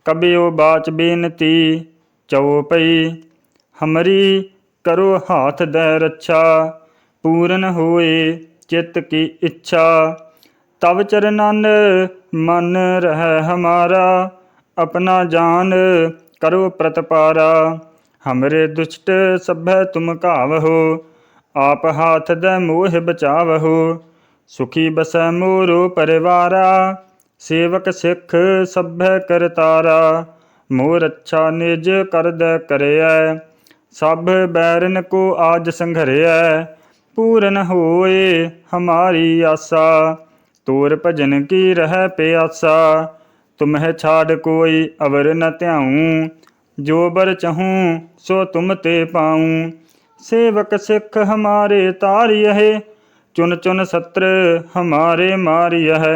कबियो बाच बेनती चौपई। हमरी करो हाथ दै रक्षा, पूरन होए चित्त की इच्छा। तब चरनन मन रह हमारा, अपना जान करो प्रतपारा। हमरे दुष्ट सभै तुम कावहो, आप हाथ दै मोह बचावहो। सुखी बसै मोरो परिवारा, सेवक सिख सभै करतारा। मोर अच्छा निज कर दै करैै, सब बैरन को आज संघरैै। पूरन होए हमारी आसा, तोर भजन की रह प्यासा। तुम्हें छाड़ कोई अवर न त्याऊँ, जो बर चहूँ सो तुम ते पाऊँ। सेवक सिख हमारे तारियहे, चुन चुन सत्र हमारे मारियह।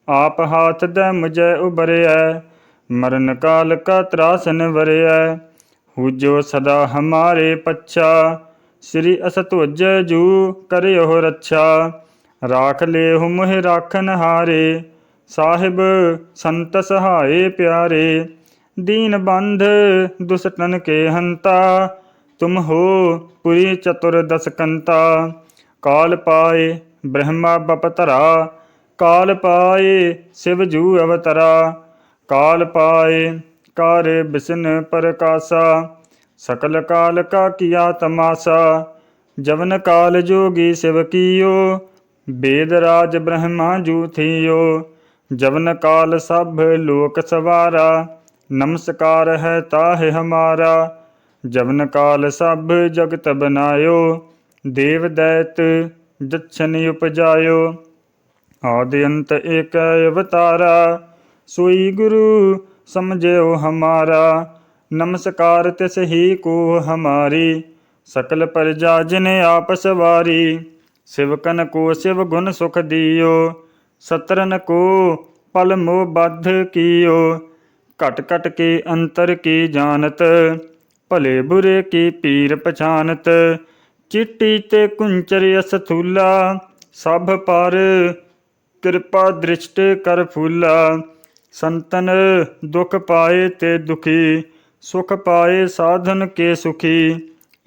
आप हाथ दै मुझे उबरैै, मरण काल का त्रासन वरैै। हुजो सदा हमारे पच्छा, श्री असतुज जू करियो रक्षा। राख लेहु मोहि राखन हारे, साहिब संत सहाय प्यारे। दीन बंध दुष्टन के हंता, तुम हो पुरी चतुर्दश कंता। काल पाए ब्रह्मा बपतरा, काल पाए शिव जू अवतरा। काल पाए कार बिसन प्रकाशा, सकल काल का किया तमाशा। जवन काल जोगी शिव कियो, वेद राज ब्रह्मा जू थियो। जवन काल सब लोक सवारा, नमस्कार है ताहि हमारा। जवन काल सब जगत बनायो, देव दैत दक्षिण उपजायो। आदि अंत एक अवतारा, सोई गुरु समझो हमारा। नमस्कार तिस ही को हमारी, सकल प्रजा जिन आप सवारी। शिवकन को शिव गुण सुख दियो, सत्रन को पल मोह बद्ध कियो। घट घट के अंतर की जानत, भले बुरे की पीर पछानत। चिट्टी ते कुंचर असथूला, सब पर कृपा दृष्ट कर फूला। संतन दुख पाए ते दुखी, सुख पाए साधन के सुखी।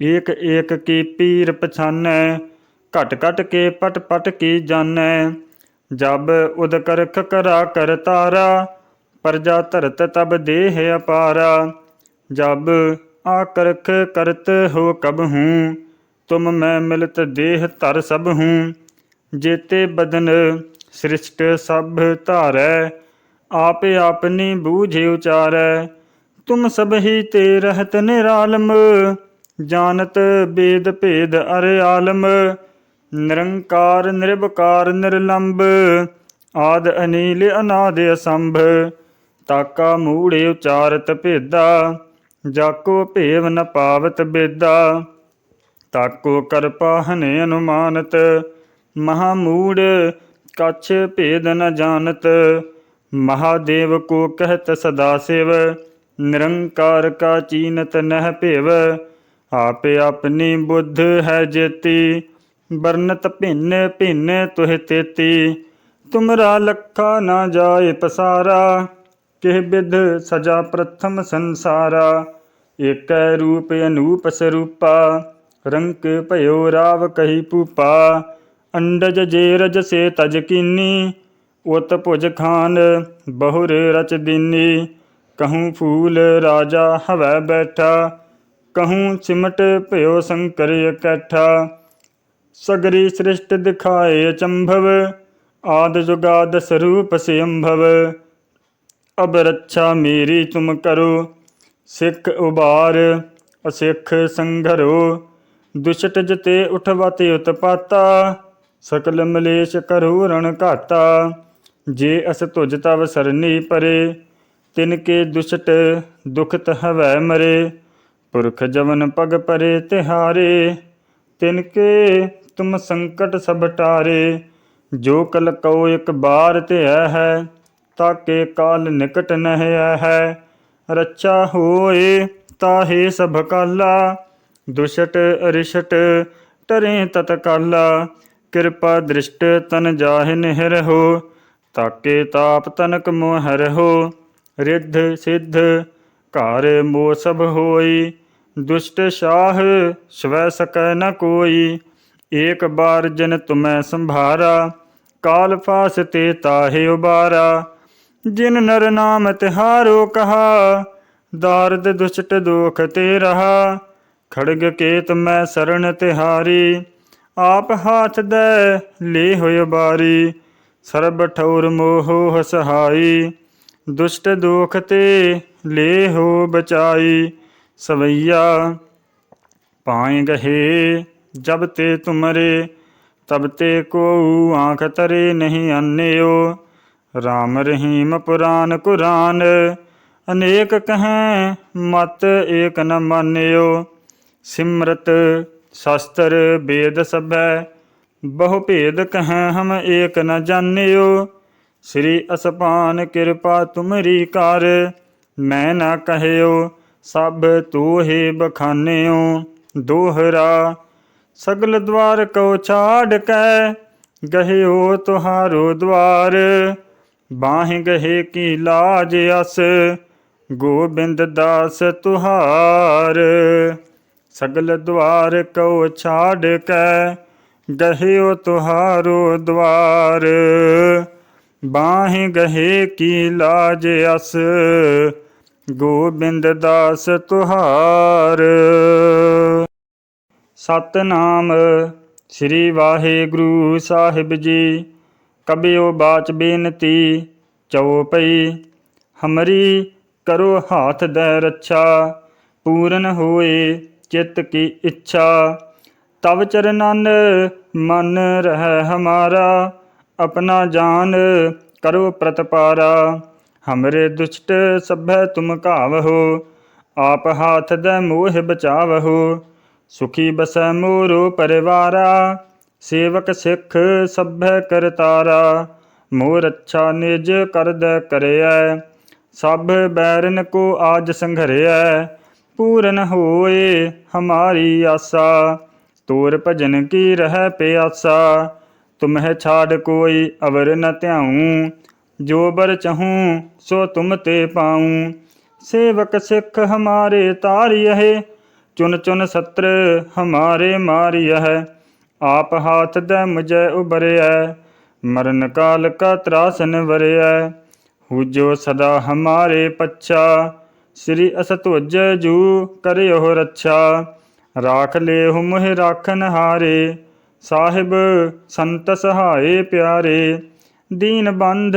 एक एक की पीर पछानै, घट घट के पट पट की जानै। जब उदकरख करा कर तारा, प्रजा धरत तब देह अपारा। जब आकरख करत हो कब हूँ, तुम मैं मिलत देह धर सब हूँ। जेते बदन सृष्ट सब धारै, आप आपनी बूझ उचारै। तुम सब ही ते रहत निरालम, जानत वेद भेद अर आलम। निरंकार निर्विकार निर्लंब, आद अनील अनाद असंभ। ताका मूढ़ उचारत भेदा, जाको भेव न पावत बेदा। ताको कर पाहन अनुमानत, महामूढ़ कछ भेद न जानत। महादेव को कहत सदा शिव, निरंकार का चीनत नह भेव। आप अपनी बुद्ध है जेती, बरनत भिन्न भिन्न तुह तेती। तुमरा लखा ना जाए पसारा, किह बिध सजा प्रथम संसारा। एक रूप अनूप स्वरूपा, रंक भयो राव कही पूपा। अंडज जे रज से तज कीनी, उत भुज खान बहुर रच दीनी। कहूँ फूल राजा हवै बैठा, कहूँ सिमट भयो शंकर इकट्ठा। सगरी सृष्ट दिखाए अचंभव, आद जुगाद स्वरूप स्वयंभव। अब रक्षा मेरी तुम करो, सिख उबार असिख संघरो। दुष्ट जते उठवत उत्पाता, सकल मलेश करो रण घाता। जे अस तुझ तव सरनी परे, तिनके दुष्ट दुखत हवै मरे। पुरख जवन पग परे तिहारे, तिनके तुम संकट सब टारे। जो कल को एक बार ध्याय है, ताके काल निकट नह है। रक्षा होए ताहे सब काला, दुष्ट अरिष्ट टरे तत्काला। कृपा दृष्ट तन जाहि निहर हो, ताके ताप तनक मोह हो। ਰਿੱਧ ਸਿੱਧ ਘਰ ਮੋਹ ਸਭ ਹੋਈ। ਦੁਸ਼ਟ ਸ਼ਾਹ ਸਵੈ ਸਕੈ ਨ ਕੋਈ। ਏਕ ਬਾਰ ਜਿਨ ਤੁਮੈ ਸੰਭਾਰਾ, ਕਾਲ ਫਾਸ ਤੇ ਤਾਹਿ ਉਬਾਰਾ। ਜਿਨ ਨਰ ਨਾਮ ਤਿਹਾਰੋ ਕਹਾ, ਦਾਰਦ ਦੁਸ਼ਟ ਦੋਖ ਤੇ ਰਹਾ। ਖੜਗ ਕੇਤ ਮੈਂ ਸਰਣ ਤਿਹਾਰੀ, ਆਪ ਹਾਥ ਦੈ ਲੇ ਹੋਇ ਬਾਰੀ। ਸਰਬ ਠੌਰ ਮੋਹ ਸਹਾਈ, ਦੁਸ਼ਟ ਦੋਖ ਤੇ ਲੇ ਹੋ ਬਚਾਈ। ਸਵਈਆ ਪਾਏ ਗਹੇ ਜਬ ਤੇ ਤੁਮਰੇ, ਤਬ ਤੇ ਕੋਊ ਆਂਖ ਤਰੇ ਨਹੀਂ ਆਨਿਓ। ਰਾਮ ਰਹੀਮ ਪੁਰਾਨ ਕੁਰਾਨ, ਅਨੇਕ ਕਹੈਂ ਮਤ ਏਕ ਨ ਮਾਨਿਓ। ਸਿਮਰਤ ਸ਼ਾਸਤਰ ਵੇਦ ਸਭੈ, ਬਹੁ ਭੇਦ ਕਹੈਂ ਹਮ ਏਕ ਨ ਜਾਨਿਓ। ਸ੍ਰੀ ਅਸਪਾਨ ਕਿਰਪਾ ਤੁਮਰੀ ਕਰ, ਮੈਂ ਨ ਕਹਿਓ ਸਭ ਤੋਹਿ ਬਖਾਨਿਓ। ਦੋਹਰਾ ਸਗਲ ਦਵਾਰ ਕਉ ਛਾੜ ਕੈ, ਗਹਿਓ ਤੁਹਾਰੋ ਦਵਾਰ। ਬਾਹਿ ਗਹੇ ਕੀ ਲਾਜ ਅਸ, ਗੋਬਿੰਦ ਦਾਸ ਤੁਹਾਰ। ਸਗਲ ਦਵਾਰ ਕਉ ਛਾੜ ਕੈ, ਗਹਿਓ ਤੁਹਾਰੋ ਦਵਾਰ। ਬਾਹਿ ਗਹੇ ਕੀ ਲਾਜ ਅਸ, ਗੋਬਿੰਦ ਦਾਸ ਤੁਹਾਰ। ਸਤਿਨਾਮ ਸ੍ਰੀ ਵਾਹਿਗੁਰੂ ਸਾਹਿਬ ਜੀ। ਕਬਿਓ ਬਾਚ ਬੇਨਤੀ ਚਉਪਈ, ਹਮਰੀ ਕਰੋ ਹਾਥ ਦੈ ਰੱਛਾ। ਪੂਰਨ ਹੋਏ ਚਿੱਤ ਕੀ ਇੱਛਾ, ਤਵ ਚਰਨਨ ਮਨ ਰਹਿ ਹਮਾਰਾ। ਆਪਣਾ ਜਾਨ ਕਰੋ ਪ੍ਰਤਪਾਰਾ, ਹਮਰੇ ਦੁਸ਼ਟ ਸਭੈ ਤੁਮ ਘਾਵਹੋ। ਆਪ ਹਾਥ ਦੈ ਮੋਹਿ ਬਚਾਵਹੋ, ਸੁਖੀ ਬਸੈ ਮੋਰੋ ਪਰਿਵਾਰਾ। ਸੇਵਕ ਸਿੱਖ ਸਭੈ ਕਰਤਾਰਾ, ਮੋਹ ਰੱਛਾ ਨਿਜ ਕਰਦੈ ਕਰਿਐ। ਸਭ ਬੈਰਨ ਕੋ ਆਜ ਸੰਘਰਿਐ, ਪੂਰਨ ਹੋਏ ਹਮਾਰੀ ਆਸਾ। ਤੋਰ ਭਜਨ ਕੀ ਰਹਿ ਪਿਆਸਾ, ਤੁਮਹਿ ਛਾੜ ਕੋਈ ਅਵਰ ਨ ਧਿਆਊ। ਜੋ ਬਰ ਚਹੂੰ ਸੋ ਤੁਮ ਤੇ ਪਾਊ। ਸੇਵਕ ਸਿੱਖ ਹਮਾਰੇ ਤਾਰਿਯਹਿ, ਚੁਨ ਚੁਨ ਸਤਰ ਹਮਾਰੇ ਮਾਰਿਯਹਿ। ਆਪ ਹਾਥ ਦੈ ਮੁਝੈ ਉਬਰਿਐ, ਮਰਨ ਕਾਲ ਕਾ ਤਰਾਸਨ ਵਰਿਐ। ਹੂਜੋ ਸਦਾ ਹਮਾਰੇ ਪੱਛਾ, ਸ੍ਰੀ ਅਸਤੁਜ ਜੂ ਕਰਿਓ ਰੱਛਾ। ਰਾਖ ਲੇਹੁ ਮੁਹਿ ਰਾਖਨ ਹਾਰੇ, ਸਾਹਿਬ ਸੰਤ ਸਹਾਏ ਪਿਆਰੇ। ਦੀਨ ਬੰਧ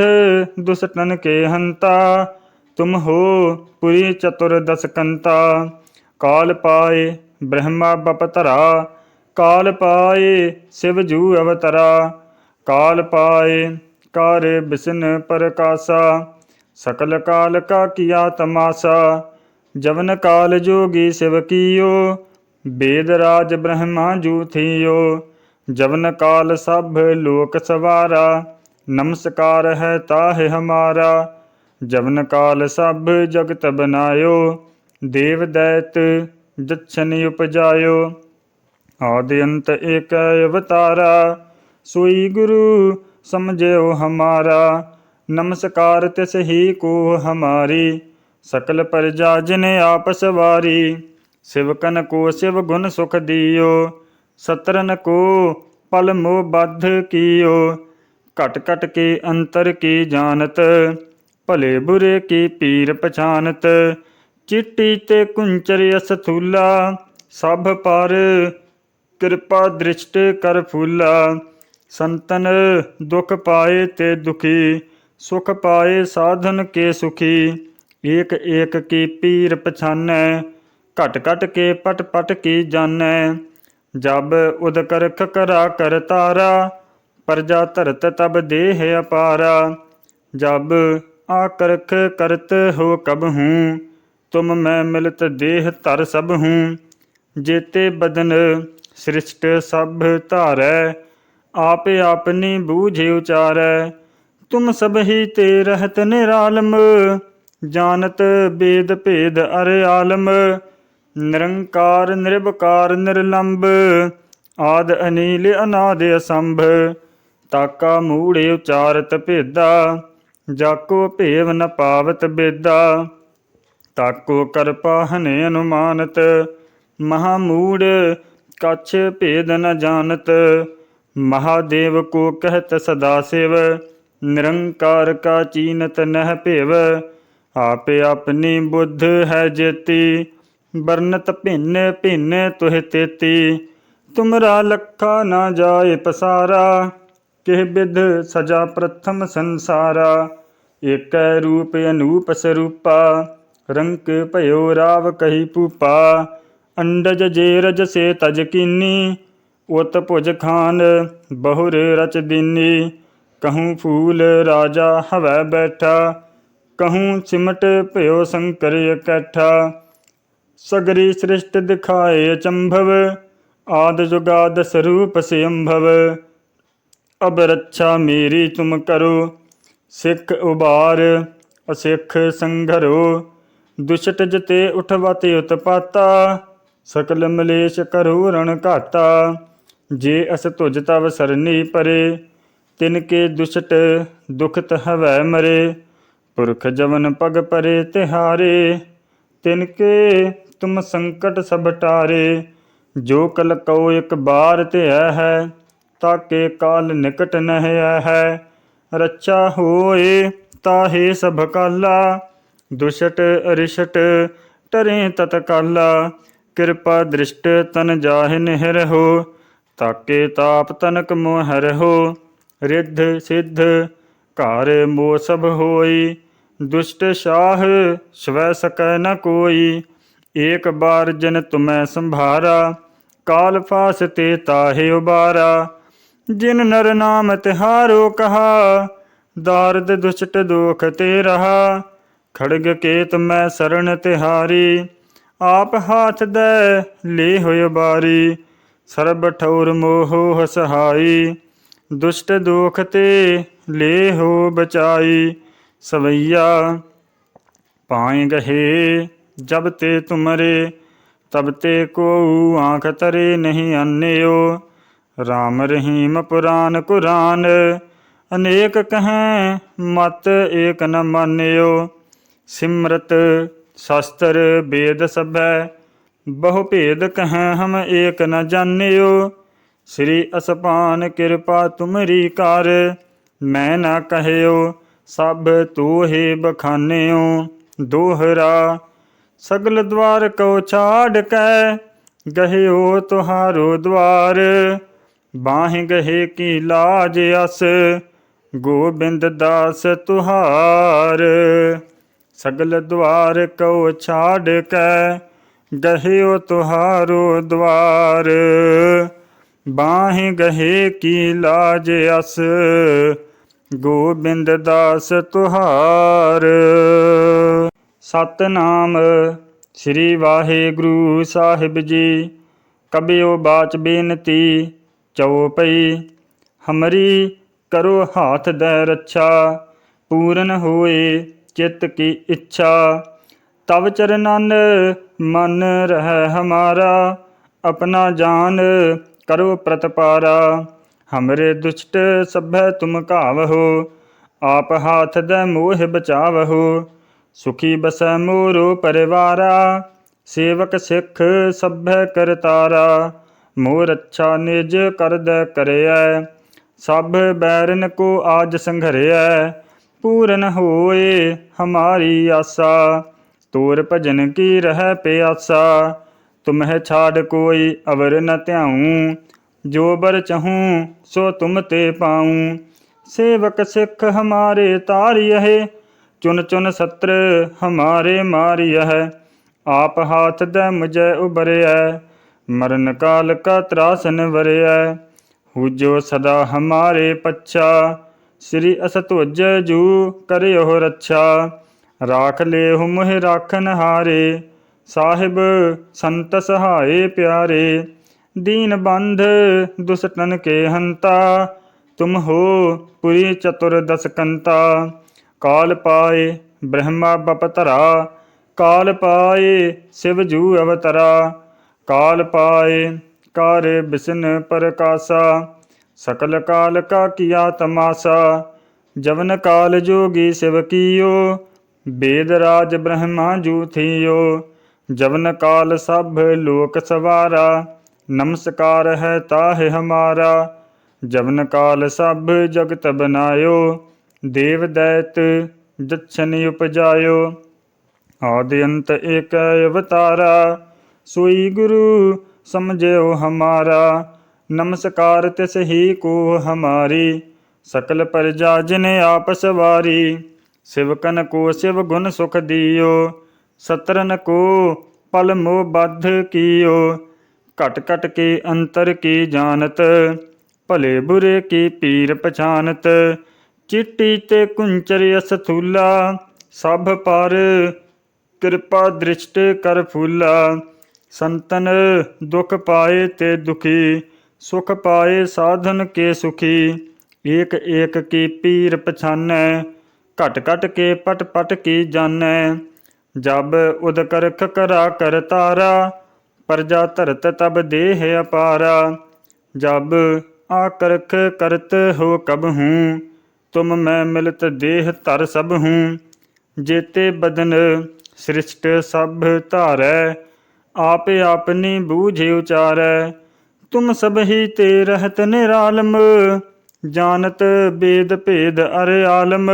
ਦੁਸਟਨ ਕੇ ਹੰਤਾ, ਤੁਮ ਹੋ ਪੁਰੀ ਚਤੁਰ ਦਸ ਕੰਤਾ। ਕਾਲ ਪਾਏ ਬ੍ਰਹਮਾ ਬਪਤਰਾ, ਕਾਲ ਪਾਏ ਸਿਵ ਜੂ ਅਵਤਰਾ। ਕਾਲ ਪਾਏ ਕਾਰ ਬਿਸਨ ਪ੍ਰਕਾਸਾ, ਸਕਲ ਕਾਲ ਕਾ ਕੀਆ ਤਮਾਸਾ। ਜਵਨ ਕਾਲ ਜੋਗੀ ਸਿਵ ਕੀਓ, ਬੇਦ ਰਾਜ ਬ੍ਰਹਮਾ ਜੂ ਥੀਓ। ਜਵਨ ਕਾਲ ਸਭ ਲੋਕ ਸਵਾਰਾ, ਨਮਸਕਾਰ ਹੈ ਤਾਹਿ ਹਮਾਰਾ। ਜਵਨ ਕਾਲ ਸਭ ਜਗਤ ਬਨਾਇਓ, ਦੇਵ ਦੈਤ ਜਛਨ ਉਪਜਾਇਓ। ਆਦਿ ਅੰਤ ਏਕੈ ਅਵਤਾਰਾ, ਸੋਈ ਗੁਰੂ ਸਮਝਿਓ ਹਮਾਰਾ। ਨਮਸਕਾਰ ਤਿਸ ਹੀ ਕੋ ਹਮਾਰੀ, ਸਕਲ ਪ੍ਰਜਾ ਜਿਨ ਆਪ ਸਵਾਰੀ। ਸਿਵਕਨ ਕੋ ਸਿਵ ਗੁਣ ਸੁਖ ਦਿਓ, ਸਤਰਨ ਕੋ ਪਲ ਮੋਹ ਬੱਧ ਕੀਓ। ਘਟ ਘਟ ਕੇ ਅੰਤਰ ਕੀ ਜਾਨਤ, ਭਲੇ ਬੁਰੇ ਕੀ ਪੀਰ ਪਛਾਨਤ। ਚੀਟੀ ਤੇ ਕੁੰਚਰ ਅਸਥੂਲਾ, ਸਭ ਪਰ ਕਿਰਪਾ ਦ੍ਰਿਸ਼ਟ ਕਰ ਫੂਲਾ। ਸੰਤਨ ਦੁਖ ਪਾਏ ਤੇ ਦੁਖੀ, ਸੁਖ ਪਾਏ ਸਾਧਨ ਕੇ ਸੁਖੀ। ਏਕ ਏਕ ਕੀ ਪੀਰ ਪਛਾਨੈ, ਘਟ ਘਟ ਕੇ ਪਟ ਪਟ ਕੀ ਜਾਨੈ। ਜਬ ਉਦ ਕਰਖ ਕਰਾ ਕਰ ਤਾਰਾ, ਪ੍ਰਜਾ ਧਰਤ ਤਬ ਦੇਹ ਅਪਾਰਾ। ਜਬ ਆਕਰਖ ਕਰਤ ਹੋ ਕਬਹੂੰ, ਤੁਮ ਮੈਂ ਮਿਲਤ ਦੇਹ ਧਰ ਸਭਹੂੰ। ਜੇਤੇ ਬਦਨ ਸ੍ਰਿਸ਼ਟ ਸਭ ਧਾਰੈ, ਆਪ ਆਪਨੀ ਬੂਝ ਉਚਾਰੈ। ਤੁਮ ਸਭ ਹੀ ਤੇ ਰਹਿਤ ਨਿਰਾਲਮ, ਜਾਨਤ ਬੇਦ ਭੇਦ ਅਰ ਆਲਮ। ਨਿਰੰਕਾਰ ਨਿਰਭਕਾਰ ਨਿਰਲੰਭ, ਆਦ ਅਨੀਲ ਅਨਾਦ ਅਸੰਭ। ਤਾਕਾ ਮੂੜ ਉਚਾਰਤ ਭੇਦਾ, ਜਾਕੋ ਭੇਵ ਨ ਪਾਵਤ ਬੇਦਾ, ਤਾਕੋ ਕਰਪਾ ਹਨੇ ਅਨੁਮਾਨਤ। ਮਹਾਮੂੜ ਕਛ ਭੇਦ ਨ ਜਾਨਤ, ਮਹਾਦੇਵ ਕੋ ਕਹਿਤ ਸਦਾ ਸਿਵ। ਨਿਰੰਕਾਰ ਕਾ ਚੀਨਤ ਨਹਿ ਭੇਵ, ਆਪੇ ਆਪਣੀ ਬੁੱਧ ਹੈ ਜੇਤੀ। ਬਰਨਤ ਭਿੰਨ ਭਿੰਨ ਤੁਹ ਤੇਤੀ, ਤੁਮਰਾ ਲੱਖਾ ਨਾ ਜਾਏ ਪਸਾਰਾ। ਕਿਹ ਬਿਧ ਸਜਾ ਪ੍ਰਥਮ ਸੰਸਾਰਾ, ਏਕੈ ਰੂਪ ਅਨੂਪ ਸਰੂਪਾ। ਰੰਕ ਭਇਓ ਰਾਵ ਕਹੀ ਭੂਪਾ, ਅੰਡਜ ਜੇ ਰਜ ਸੇ ਤਜ ਕੀਨੀ। ਉਤ ਭੁਜ ਖਾਨ ਬਹੁਰ ਰਚ ਦੀਨੀ, कहूँ फूल राजा हवै बैठा। कहूँ सिमट भयो शंकर इकट्ठा। सगरी सृष्टि दिखाए अचंभव, आद जुगाद स्वरूप से अम्भव। अब रक्षा मेरी तुम करो, सिख उबार असिख संघरो। दुष्ट जते उठवते उत्पाता, सकल मलेश करो रण घाता। जे अस तुझ तव सरनी परे, तिनके दुष्ट दुखत हवै मरे। पुरख जवन पग परे तिहारे, तिनके तुम संकट सब टारे। जो कल कहो एक बार धिया है, ताके काल निकट नह है। रक्षा होए ताहे सब काला, दुष्ट अरिष्ट टरे तत्काला। कृपा दृष्ट तन जाहि निहरहो, ताके ताप तनक मोह रहो। रिद्ध सिद्ध घर मोह सब होई, दुष्ट शाह स्वै सकै न कोई। एक बार जन तुम्हें संभारा, काल फास ते ताहे उबारा। जिन नर नाम तिहारो कहा, दारद दुष्ट दोख ते रहा। खड़ग केत मैं शरण तिहारी, आप हाथ दे ले होय बारी। सरब ठौर मोहो सहाई, दुष्ट दोख ते ले हो बचाई। सवैया पाए गहे जब ते तुमरे, तब ते को आँख तरे नहीं अन्यो। राम रहीम पुराण कुरान, अनेक कहें मत एक न मान्यो। सिमरत शास्त्र वेद सभै, बहु भेद कहें हम एक न जान्यो। श्री असपान कृपा तुमरी कार, मैं न कहयो सब तोहे बखान्यो। दोहरा सगल द्वार को छाड़ कै, गहियो तुहारो द्वार। बाहि गहे की लाज अस, गोबिंद दास तुहार। सगल द्वार को छाड़ कै, गहियो तुहारो द्वार। बाहि गहे की लाज अस, गोबिंद दास तुहार। सतनाम श्री वाहिगुरु साहिब जी। कबियो बाच बेनती चौपई, हमरी करो हाथ दे रक्षा। पूरन होए चित्त की इच्छा, तब चरनन मन रह हमारा। अपना जान करो प्रतपारा, हमरे दुष्ट सभै तुम कावहो। आप हाथ दे मोह बचावहो, सुखी बसै मोरो परिवारा। सेवक सिख सभै करतारा, मोर अच्छा निज कर दे करैया। सब बैरन को आज संघरैया, पूरन होए हमारी आसा। तोर भजन की रह प्यासा, तुम्हें छाड़ कोई अवर न त्याऊँ। जो बर चहूँ सो तुम ते पाऊँ। सेवक सिख हमारे तारियह, चुन चुन सत्र हमारे मारियह। आप हाथ दे मुझे उबरय, मरण काल का त्रासन वरय। हुजो सदा हमारे पच्छा, श्री अस तुझ जू करियो रक्षा। राख ले मुह राखन हारे, साहिब संत सहाय प्यारे। दीन बंध दुष्टन के हंता, तुम हो पुरी चतुर्दश कंता। काल पाए ब्रह्मा बपतरा, काल पाए शिव जू अवतरा। काल पाए कार्य विष्णु प्रकाशा, सकल काल का किया तमाशा। जवन काल जोगी शिव कीयो, वेद राज ब्रह्मा जू थियो। जवन काल सब लोक सवारा, नमस्कार है ताहि हमारा। जवन काल सब जगत बनायो, देव दैत जछन उपजायो। आदि अंत एक अवतारा, सोई गुरु समझो हमारा। नमस्कार तिस ही को हमारी, सकल प्रजा जिन आप सवारी। शिवकन को शिव गुण सुख दियो, सतरन को पल मोह बद्ध कियो। घट घट के अंतर की जानत, भले बुरे की पीर पछानत। चिट्टी ते कुंचर स्थूला, सब पर कृपा दृष्ट कर फूला। संतन दुख पाए ते दुखी, सुख पाए साधन के सुखी। एक एक की पीर पछानै, घट घट के पट पट की जानै। जब उदकर करा कर तारा, प्रजा धरत तब देह अपारा। जब आकर्ख करत हो कब हूँ, तुम मैं मिलत देह धर सब हूँ। जेते बदन सृष्ट सब धारै, आप अपनी बूझ उचारै। तुम सब ही ते रहत निरालम, जानत वेद भेद अर आलम।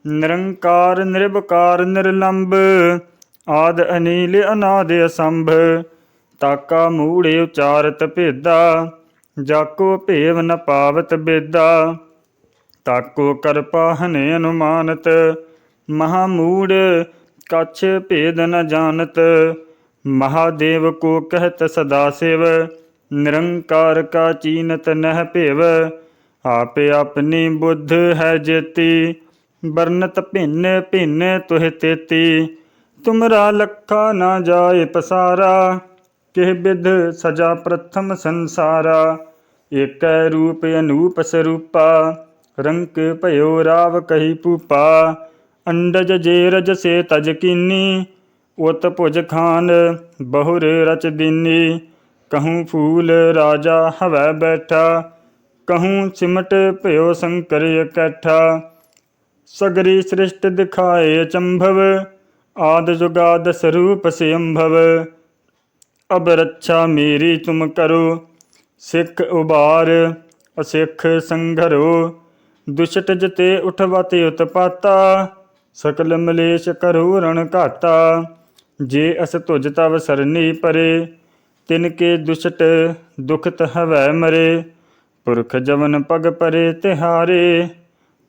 निरंकार निर्विकार निर्लंब, आद अनील अनाद असंभ। ताका मूढ़ उचारत भेदा, जाको भेव न पावत बेदा। ताको कर पाहने अनुमानत, महामूढ़ कछ भेद न जानत। महादेव को कहत सदा शिव, निरंकार का चीनत नह भेव। आप अपनी बुद्ध है जेती, बरनत भिन्न भिन्न तुह तेती। तुमरा लखा ना जाए पसारा, किह बिध सजा प्रथम संसारा। एक रूप अनूप स्वरूपा, रंग भयो राव कही पूपा। अंडज जे रज से तज कीनी, उत भुज खान बहुर रच दीनी। कहूँ फूल राजा हवै बैठा, कहूँ सिमट भयो शंकर इकट्ठा। सगरी सृष्ट दिखाए अचंभव, आद जुगाद स्वरूप से अम्भव। अब रक्षा मेरी तुम करो, सिख उबार असिख संघरो। दुष्ट जते उठवते उत्पाता, सकल मलेश करो रण घाता। जे अस तुझ तव सरनी परे, तिनके दुष्ट दुखत हवै मरे। पुरख जवन पग परे तिहारे,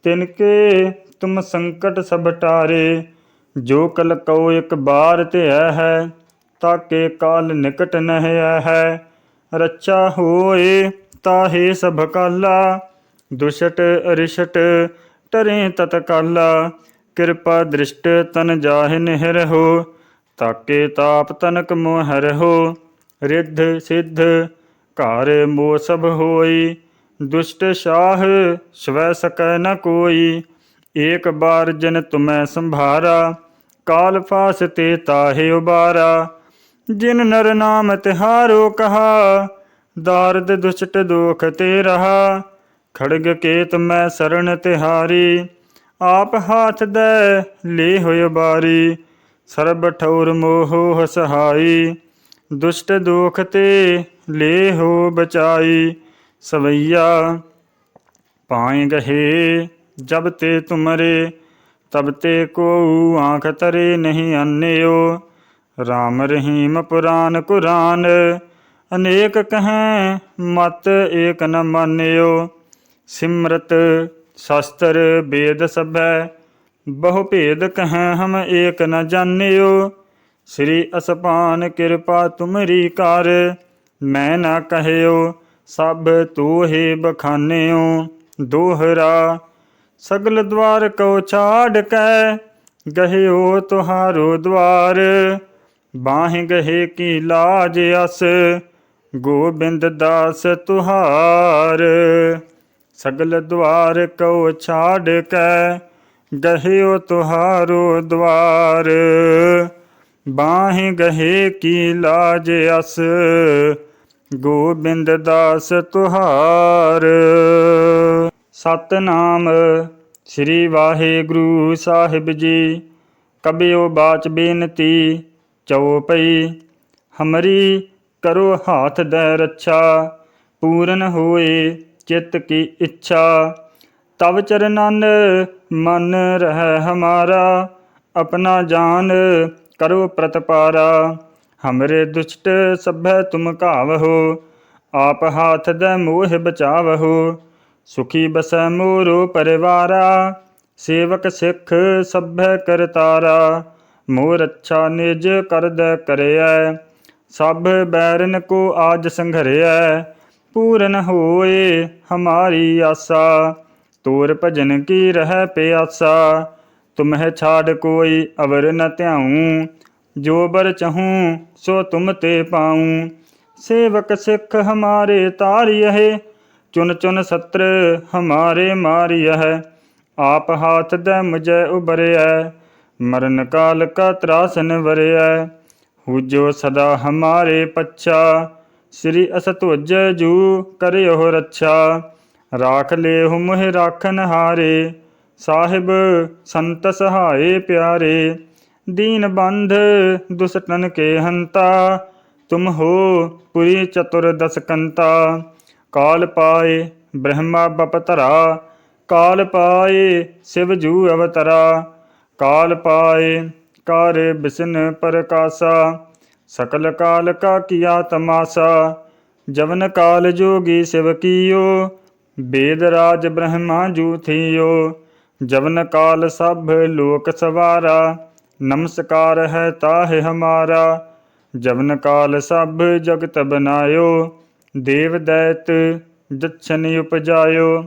तिनके तुम संकट सब टारे। जो कल को एक बार ध्याय है, ताके काल निकट नह है। रक्षा होए ताहे सब काला, दुष्ट अरिष्ट टरे तत्काला। कृपा दृष्ट तन जाहि निहर हो, ताके ताप तनक मोहर हो। रिद्ध सिद्ध कार मोह सब होई, दुष्ट शाह स्वै सकै न कोई। एक बार जिन तुम्हें संभारा, काल फास ते ताहे उबारा। जिन नर नाम तिहारो कहा, दारद दुष्ट दोख ते रहा। खड़ग केत मैं शरण तिहारी, आप हाथ दे ले होय बारी। सरब ठौर मोह सहाई, दुष्ट दोख ते ले हो बचाई। सवैया पाए गहे जब ते तुमरे, तब ते को आँख तरे नहीं अन्यो। राम रहीम पुराण कुरान, अनेक कहें मत एक न मान्यो। सिमरत शास्त्र वेद सभै, बहु भेद कहें हम एक न जान्यो। श्री असपान कृपा तुमरी कार, मैं न कहयो सब तू ही बखान्यो। दोहरा सगल द्वार को छाड़ कै, गहियो तुहारो द्वार। बाहि गहे की लाज अस, गोबिंद दास तुहार। सगल द्वार को छाड़ कै, गहियो तुहारो द्वार। बाहि गहे की लाज अस, गोबिंद दास तुहार। सतनाम ਸ੍ਰੀ ਵਾਹਿਗੁਰੂ ਸਾਹਿਬ ਜੀ। ਕਬਿਓ ਬਾਚ ਬੇਨਤੀ ਚਉਪਈ, ਹਮਰੀ ਕਰੋ ਹਾਥ ਦੈ ਰੱਛਾ। ਪੂਰਨ ਹੋਏ ਚਿੱਤ ਕੀ ਇੱਛਾ, ਤਵ ਚਰਨਨ ਮਨ ਰਹਿ ਹਮਾਰਾ। ਆਪਣਾ ਜਾਨ ਕਰੋ ਪ੍ਰਤਪਾਰਾ, ਹਮਰੇ ਦੁਸ਼ਟ ਸਭੈ ਤੁਮ ਘਾਵਹੋ। ਆਪ ਹਾਥ ਦੈ ਮੋਹਿ ਬਚਾਵਹੋ, ਸੁਖੀ ਬਸੈ ਮੋਰੋ ਪਰਿਵਾਰਾ। ਸੇਵਕ ਸਿੱਖ ਸਭੈ ਕਰਤਾਰਾ, ਮੋਰ ਅੱਛਾ ਨਿਜ ਕਰਦੈ ਕਰਿਐ। ਸਭ ਬੈਰਨ ਕੋ ਆਜ ਸੰਘਰਿਐ, ਪੂਰਨ ਹੋਏ ਹਮਾਰੀ ਆਸਾ। ਤੋਰ ਭਜਨ ਕੀ ਰਹਿ ਪਿਆਸਾ, ਤੁਮਹਿ ਛਾੜ ਕੋਈ ਅਵਰ ਨ ਧਿਆਊ। ਜੋ ਬਰ ਚਹੂੰ ਸੋ ਤੁਮ ਤੇ ਪਾਊ। ਸੇਵਕ ਸਿੱਖ ਹਮਾਰੇ ਤਾਰਿਯਹਿ, ਚੁਨ ਚੁਨ ਸਤਰ ਹਮਾਰੇ ਮਾਰਿਯਹਿ। ਆਪ ਹਾਥ ਦੈ ਮੁਝੈ ਉਬਰਿਐ, ਮਰਨ ਕਾਲ ਕਾ ਤਰਾਸਨ ਵਰਿਐ। ਹੂਜੋ ਸਦਾ ਹਮਾਰੇ ਪੱਛਾ, ਸ੍ਰੀ ਅਸਤੁਜ ਜੂ ਕਰਿਓ ਰੱਛਾ। ਰਾਖ ਲੇਹੁ ਮੋਹਿ ਰਾਖਨ ਹਾਰੇ, ਸਾਹਿਬ ਸੰਤ ਸਹਾਏ ਪਿਆਰੇ। ਦੀਨ ਬੰਧ ਦੁਸਟਨ ਕੇ ਹੰਤਾ, ਤੁਮ ਹੋ ਪੁਰੀ ਚਤੁਰ ਦਸਕੰਤਾ। ਕਾਲ ਪਾਏ ਬ੍ਰਹਮਾ ਬਪਤਰਾ, ਕਾਲ ਪਾਏ ਸਿਵ ਜੂ ਅਵਤਰਾ। ਕਾਲ ਪਾਏ ਕਾਰ ਬਿਸਨ ਪ੍ਰਕਾਸਾ, ਸਕਲ ਕਾਲ ਕਾ ਕੀਆ ਤਮਾਸਾ। ਜਵਨ ਕਾਲ ਜੋਗੀ ਸਿਵ ਕੀਓ, ਬੇਦ ਰਾਜ ਬ੍ਰਹਮਾ ਜੂ ਥੀਓ। ਜਵਨ ਕਾਲ ਸਭ ਲੋਕ ਸਵਾਰਾ, ਨਮਸਕਾਰ ਹੈ ਤਾਹਿ ਹਮਾਰਾ। ਜਵਨ ਕਾਲ ਸਭ ਜਗਤ ਬਨਾਇਓ, ਦੇਵ ਦੈਤ ਜਛਨ ਉਪਜਾਇਓ।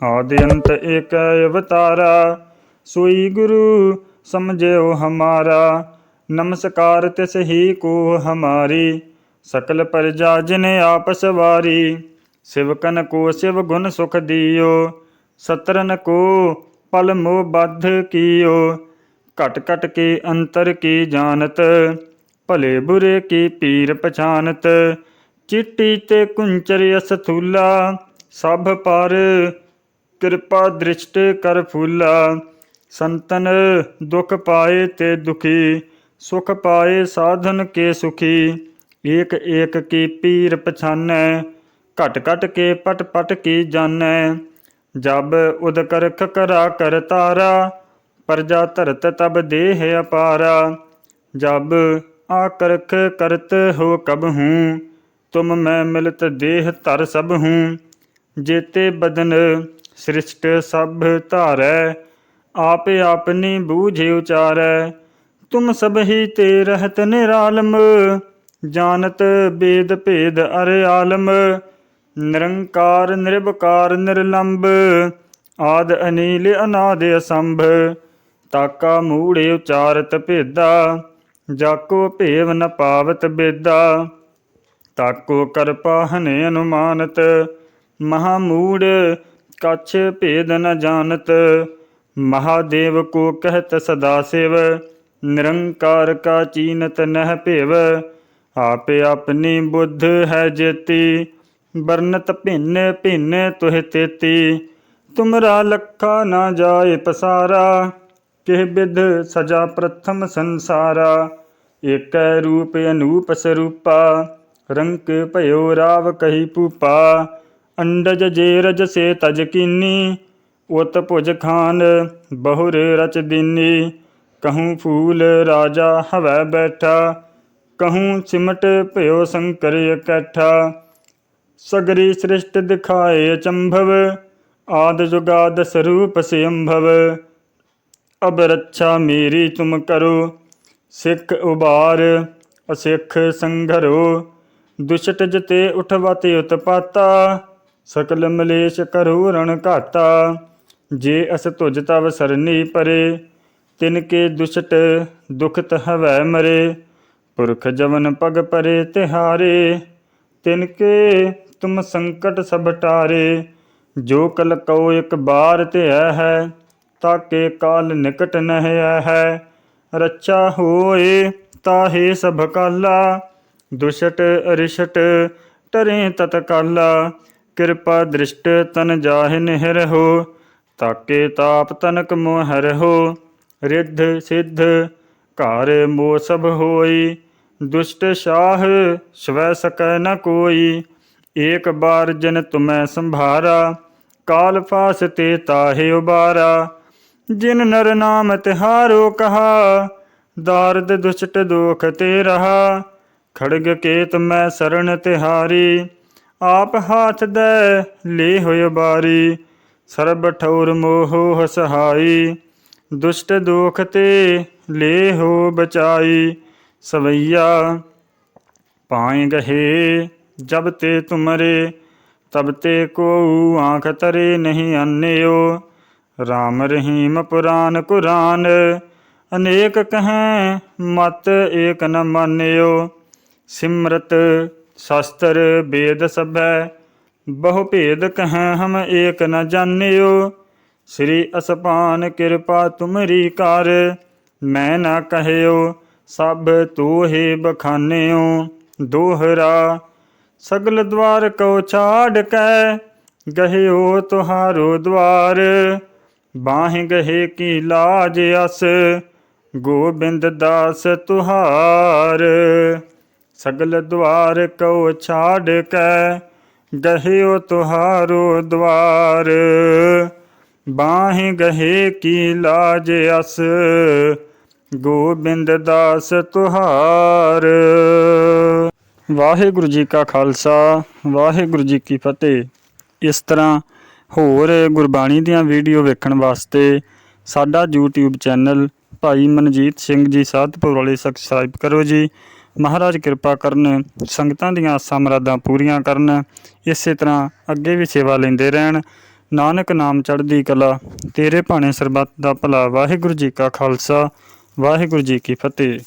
ਆਦਿ ਅੰਤ ਏਕੈ ਅਵਤਾਰਾ, ਸੋਈ ਗੁਰੂ ਸਮਝਿਓ ਹਮਾਰਾ। ਨਮਸਕਾਰ ਤਿਸ ਹੀ ਕੋ ਹਮਾਰੀ, ਸਕਲ ਪ੍ਰਜਾ ਜਿਨ ਆਪ ਸਵਾਰੀ। ਸਿਵਕਨ ਕੋ ਸਿਵ ਗੁਣ ਸੁਖ ਦਿਓ, ਸਤਰਨ ਕੋ ਪਲ ਮੋਹ ਬਧ ਕੀਓ। ਘਟ ਘਟ ਕੇ ਅੰਤਰ ਕੀ ਜਾਨਤ, ਭਲੇ ਬੁਰੇ ਕੀ ਪੀਰ ਪਛਾਨਤ। ਚੀਟੀ ਤੇ ਕੁੰਚਰ ਅਸਥੂਲਾ, ਸਭ ਪਰ ਕਿਰਪਾ ਦ੍ਰਿਸ਼ਟ ਕਰ ਫੂਲਾ। ਸੰਤਨ ਦੁਖ ਪਾਏ ਤੇ ਦੁਖੀ, ਸੁਖ ਪਾਏ ਸਾਧਨ ਕੇ ਸੁਖੀ। ਏਕ ਏਕ ਕੀ ਪੀਰ ਪਛਾਨੈ, ਘਟ ਘਟ ਕੇ ਪਟ ਪਟ ਕੀ ਜਾਨੈ। ਜਬ ਉਦ ਕਰਖ ਕਰਾ ਕਰ ਤਾਰਾ, ਪ੍ਰਜਾ ਧਰਤ ਤਬ ਦੇਹ ਅਪਾਰਾ। ਜਬ ਆਕਰਖ ਕਰਤ ਹੋ ਕਬਹੂੰ, ਤੁਮ ਮੈਂ ਮਿਲਤ ਦੇਹ ਧਰ ਸਭ ਹੂੰ। ਜੇਤੇ ਬਦਨ ਸ੍ਰਿਸ਼ਟ ਸਭ ਧਾਰੈ, ਆਪ ਆਪਨੀ ਬੂਝ ਉਚਾਰੈ। ਤੁਮ ਸਭ ਹੀ ਤੇ ਰਹਿਤ ਨਿਰਾਲਮ, ਜਾਨਤ ਬੇਦ ਭੇਦ ਅਰ ਆਲਮ। ਨਿਰੰਕਾਰ ਨਿਰਭਕਾਰ ਨਿਰਲੰਭ, ਆਦ ਅਨੀਲ ਅਨਾਦ ਅਸੰਭ। ਤਾਕਾ ਮੂੜ ਉਚਾਰਤ ਭੇਦਾ, ਜਾਕੋ ਭੇਵ ਨ ਪਾਵਤ ਬੇਦਾ। ਤਾਕੋ ਕਰਪਾ ਹਨੇ ਅਨੁਮਾਨਤ, ਮਹਾ ਮੂੜ ਕਛ ਭੇਦ ਨ ਜਾਨਤ। ਮਹਾਦੇਵ ਕੋ ਕਹਿਤ ਸਦਾ ਸਿਵ, ਨਿਰੰਕਾਰ ਕਾ ਚੀਨਤ ਨਹਿ ਭੇਵ। ਆਪ ਆਪਣੀ ਬੁੱਧ ਹੈ ਜੇਤੀ, ਬਰਨਤ ਭਿੰਨ ਭਿੰਨ ਤੁਹਿ ਤੇਤੀ। ਤੁਮਰਾ ਲਖਾ ਨਾ ਜਾਏ ਪਸਾਰਾ, ਕਿਹ ਬਿਧ ਸਜਾ ਪ੍ਰਥਮ ਸੰਸਾਰਾ। ਏਕੈ ਰੂਪ ਅਨੂਪ ਸਰੂਪਾ, ਰੰਕ ਭਇਓ ਰਾਵ ਕਹੀ ਭੂਪਾ। ਅੰਡਜ ਜੇ ਰਜ ਸੇ ਤਜ ਕੀਨੀ, ਉਤ ਭੁਜ ਖਾਨ ਬਹੁਰ ਰਚ ਦੀਨੀ। ਕਹੂੰ ਫੂਲ ਰਾਜਾ ਹਵੈ ਬੈਠਾ, ਕਹੂੰ ਸਿਮਟ ਭਇਓ ਸ਼ੰਕਰ ਇਕੱਠਾ। ਸਗਰੀ ਸ੍ਰਿਸ਼ਟ ਦਿਖਾਏ ਅਚੰਭਵ, ਆਦਿ ਜੁਗਾਦ ਸਰੂਪ ਸਿਅੰਭਵ। ਅਬ ਰੱਛਾ ਮੇਰੀ ਤੁਮ ਕਰੋ, ਸਿੱਖ ਉਬਾਰ ਅਸਿੱਖ ਸੰਘਰੋ। ਦੁਸ਼ਟ ਜਤੇ ਉਠਵਤ ਉਤਪਾਤਾ, ਸਕਲ ਮਲੇਸ਼ ਕਰੋ ਰਣ ਘਾਤਾ। ਜੇ ਅਸ ਤੁਜ ਤਵ ਸਰਨੀ ਪਰੇ, ਤਿਨ ਕੇ ਦੁਸ਼ਟ ਦੁਖਤ ਹਵੈ ਮਰੇ। ਪੁਰਖ ਜਵਨ ਪਗ ਪਰੇ ਤਿਹਾਰੇ, ਤਿਨ ਕੇ ਤੁਮ ਸੰਕਟ ਸਭ ਟਾਰੇ। ਜੋ ਕਲ ਕਉ ਇਕ ਬਾਰ ਧਿਆ ਹੈ, ਤਾਕੇ ਕਾਲ ਨਿਕਟ ਨਹਿ ਹੈ। ਰੱਛਾ ਹੋਏ ਤਾਹੇ ਸਭ ਕਾਲਾ, ਦੁਸ਼ਟ ਅਰਿਸ਼ਟ ਟਰੇ ਤਤਕਾਲਾ। ਕਿਰਪਾ ਦ੍ਰਿਸ਼ਟ ਤਨ ਜਾਹਿ ਨਿਹ ਰਹੋ, ਤਾਕੇ ਤਾਪ ਤਨਕ ਮੋਹ ਰਹੋ। ਰਿੱਧ ਸਿੱਧ ਘਰ ਮੋਹ ਸਭ ਹੋਈ। ਦੁਸ਼ਟ ਸ਼ਾਹ ਸਵੈ ਸਕੈ ਨ ਕੋਈ। ਏਕ ਬਾਰ ਜਿਨ ਤੁਮੈ ਸੰਭਾਰਾ। ਕਾਲ ਫਾਸ ਤੇ ਤਾਹੇ ਉਬਾਰਾ। ਜਿਨ ਨਰ ਨਾਮ ਤਿਹਾਰੋ ਕਹਾ। ਦਾਰਦ ਦੁਸ਼ਟ ਦੋਖ ਤੇ ਰਹਾ। ਖੜਗ ਕੇਤ ਮੈਂ ਸਰਣ ਤਿਹਾਰੀ। ਆਪ ਹਾਥ ਦੈ ਲੇ ਹੋਇ ਬਾਰੀ। ਸਰਬ ਠੌਰ ਮੋਹ ਸਹਾਈ। ਦੁਸ਼ਟ ਦੋਖ ਤੇ ਲੇ ਹੋ ਬਚਾਈ। ਸਵਈਆ ਪਾਏ ਗਹੇ ਜਬ ਤੇ ਤੁਮਰੇ। ਤਬ ਤੇ ਕੋ ਆਂਖ ਤਰੇ ਨਹੀਂ ਆਨਿਓ। ਰਾਮ ਰਹੀਮ ਪੁਰਾਨ ਕੁਰਾਨ। ਅਨੇਕ ਕਹੈਂ ਮਤ ਏਕ ਨ ਮਾਨਿਓ। ਸਿਮਰਤ ਸ਼ਸਤਰ ਵੇਦ ਸਭੈ। ਬਹੁ ਭੇਦ ਕਹੈਂ ਹਮ ਏਕ ਨ ਜਾਨਿਓ। ਸ੍ਰੀ ਅਸਪਾਨ ਕਿਰਪਾ ਤੁਮਰੀ ਕਰ। ਮੈਂ ਨਾ ਕਹਿਓ ਸਭ ਤੋਹਿ ਬਖਾਨਿਓ। ਦੋਹਰਾ ਸਗਲ ਦਵਾਰ ਕਉ ਛਾੜ ਕੈ। ਗਹਿਓ ਤੁਹਾਰੋ ਦਵਾਰ। ਬਾਹਿ ਗਹੇ ਕੀ ਲਾਜ ਅਸ। ਗੋਬਿੰਦ ਦਾਸ ਤੁਹਾਰ। ਸਗਲ ਦਵਾਰ ਕਉ ਛਾੜ ਕੈ। ਗਹਿਓ ਤੁਹਾਰੋ ਦਵਾਰ। ਬਾਹਿ ਗਹੇ ਕੀ ਲਾਜ ਅਸ। ਗੋਬਿੰਦ ਦਾਸ ਤੁਹਾਰ। ਵਾਹਿਗੁਰੂ ਜੀ ਕਾ ਖਾਲਸਾ ਵਾਹਿਗੁਰੂ ਜੀ ਕੀ ਫਤਿਹ। ਇਸ ਤਰ੍ਹਾਂ ਹੋਰ ਗੁਰਬਾਣੀ ਦੀਆਂ ਵੀਡੀਓ ਵੇਖਣ ਵਾਸਤੇ ਸਾਡਾ YouTube ਚੈਨਲ ਭਾਈ ਮਨਜੀਤ ਸਿੰਘ ਜੀ ਸਾਧਪੁਰ ਵਾਲੇ ਸਬਸਕ੍ਰਾਈਬ ਕਰੋ ਜੀ। ਮਹਾਰਾਜ ਕਿਰਪਾ ਕਰਨ, ਸੰਗਤਾਂ ਦੀਆਂ ਆਸਾਂ ਮੁਰਾਦਾਂ ਪੂਰੀਆਂ ਕਰਨ। ਇਸੇ ਤਰ੍ਹਾਂ ਅੱਗੇ ਵੀ ਸੇਵਾ ਲੈਂਦੇ ਰਹਿਣ। ਨਾਨਕ ਨਾਮ ਚੜ੍ਹਦੀ ਕਲਾ। ਤੇਰੇ ਭਾਣੇ ਸਰਬੱਤ ਦਾ ਭਲਾ। ਵਾਹਿਗੁਰੂ ਜੀ ਕਾ ਖਾਲਸਾ ਵਾਹਿਗੁਰੂ ਜੀ ਕੀ ਫਤਿਹ।